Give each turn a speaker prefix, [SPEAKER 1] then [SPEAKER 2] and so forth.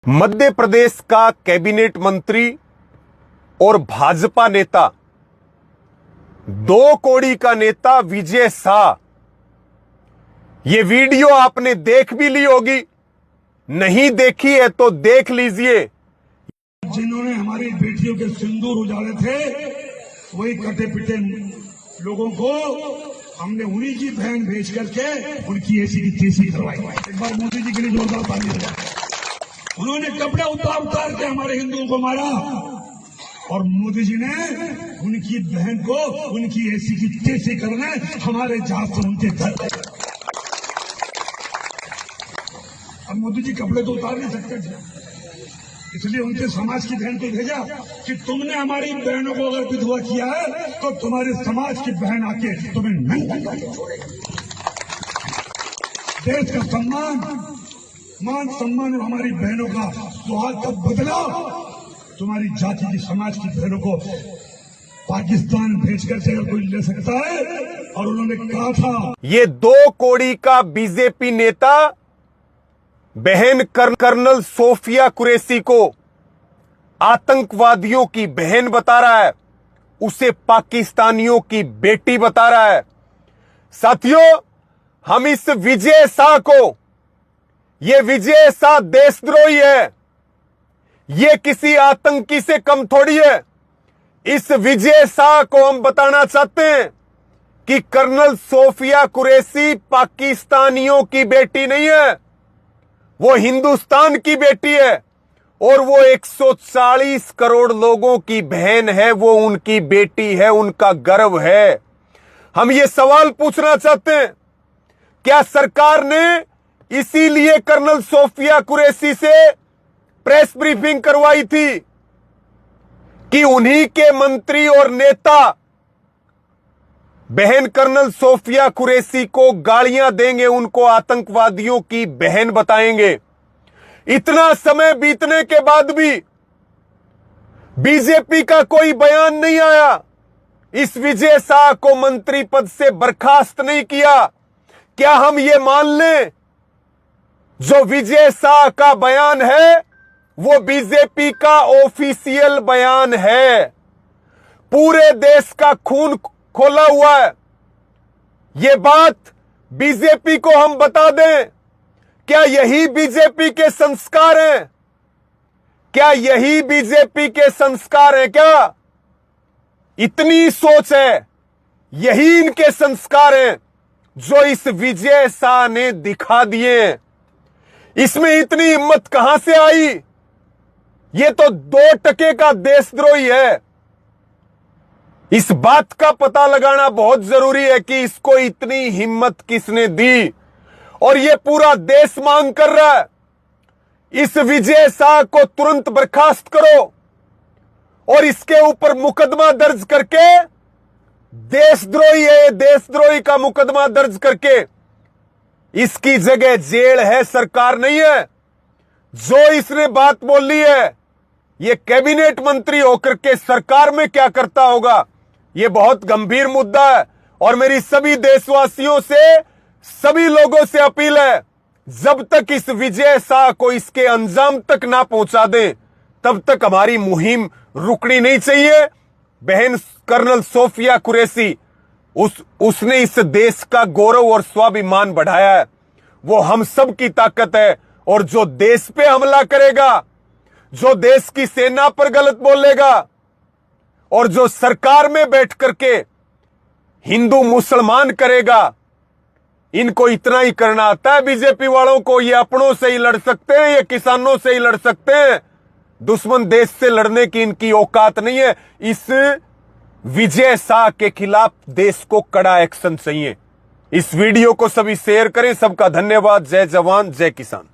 [SPEAKER 1] मध्य प्रदेश का कैबिनेट मंत्री और भाजपा नेता, दो कौड़ी का नेता विजय शाह, ये वीडियो आपने देख भी ली होगी, नहीं देखी है तो देख लीजिए।
[SPEAKER 2] जिन्होंने हमारी बेटियों के सिंदूर उजाड़े थे, वही कटे पिटे लोगों को हमने उन्हीं की बहन भेज करके उनकी ऐसी की तैसी करवाई। एक बार मोदी जी के लिए जोरदार ताली हो जाए। उन्होंने कपड़े उतार के हमारे हिंदुओं को मारा और मोदी जी ने उनकी बहन को उनकी ऐसी की तैसी करने हमारे जहाज से उनके घर। अब मोदी जी कपड़े तो उतार नहीं सकते थे, इसलिए उनके समाज की बहन को भेजा कि तुमने हमारी बहनों को अगर विधवा किया है तो तुम्हारे समाज की बहन आके तुम्हें नंगा करके छोड़ेगी। देश का सम्मान, मान सम्मान और हमारी बहनों का सुहाग का बदला तुम्हारी जाति की समाज की बहनों को पाकिस्तान भेजकर से अगर कोई ले सकता है। और उन्होंने कहा था,
[SPEAKER 1] ये दो कौड़ी का बीजेपी नेता बहन कर्नल सोफिया कुरैशी को आतंकवादियों की बहन बता रहा है, उसे पाकिस्तानियों की बेटी बता रहा है। साथियों, हम इस विजय शाह को, ये विजय शाह देशद्रोही है, ये किसी आतंकी से कम थोड़ी है। इस विजय शाह को हम बताना चाहते हैं कि कर्नल सोफिया कुरैशी पाकिस्तानियों की बेटी नहीं है, वो हिंदुस्तान की बेटी है और वो 140 करोड़ लोगों की बहन है, वो उनकी बेटी है, उनका गर्व है। हम ये सवाल पूछना चाहते हैं, क्या सरकार ने इसीलिए कर्नल सोफिया कुरैशी से प्रेस ब्रीफिंग करवाई थी कि उन्हीं के मंत्री और नेता बहन कर्नल सोफिया कुरैशी को गालियां देंगे, उनको आतंकवादियों की बहन बताएंगे? इतना समय बीतने के बाद भी बीजेपी का कोई बयान नहीं आया, इस विजय शाह को मंत्री पद से बर्खास्त नहीं किया। क्या हम ये मान लें जो विजय शाह का बयान है वो बीजेपी का ऑफिशियल बयान है? पूरे देश का खून खोला हुआ है। ये बात बीजेपी को हम बता दें, क्या यही बीजेपी के संस्कार हैं? क्या यही बीजेपी के संस्कार हैं? क्या इतनी सोच है, यही इनके संस्कार हैं जो इस विजय शाह ने दिखा दिए? इसमें इतनी हिम्मत कहां से आई? ये तो 2% का देशद्रोही है। इस बात का पता लगाना बहुत जरूरी है कि इसको इतनी हिम्मत किसने दी, और ये पूरा देश मांग कर रहा है इस विजय शाह को तुरंत बर्खास्त करो और इसके ऊपर मुकदमा दर्ज करके, देशद्रोही है, देशद्रोही का मुकदमा दर्ज करके इसकी जगह जेल है, सरकार नहीं है। जो इसने बात बोली है, ये कैबिनेट मंत्री होकर के सरकार में क्या करता होगा, ये बहुत गंभीर मुद्दा है। और मेरी सभी देशवासियों से, सभी लोगों से अपील है, जब तक इस विजय शाह को इसके अंजाम तक ना पहुंचा दें, तब तक हमारी मुहिम रुकनी नहीं चाहिए। बहन कर्नल सोफिया कुरैशी, उसने इस देश का गौरव और स्वाभिमान बढ़ाया है, वो हम सब की ताकत है। और जो देश पे हमला करेगा, जो देश की सेना पर गलत बोलेगा और जो सरकार में बैठ करके हिंदू मुसलमान करेगा, इनको इतना ही करना आता है बीजेपी वालों को। ये अपनों से ही लड़ सकते हैं, ये किसानों से ही लड़ सकते हैं, दुश्मन देश से लड़ने की इनकी औकात नहीं है। इस विजय शाह के खिलाफ देश को कड़ा एक्शन चाहिए। इस वीडियो को सभी शेयर करें। सबका धन्यवाद। जय जवान, जय किसान।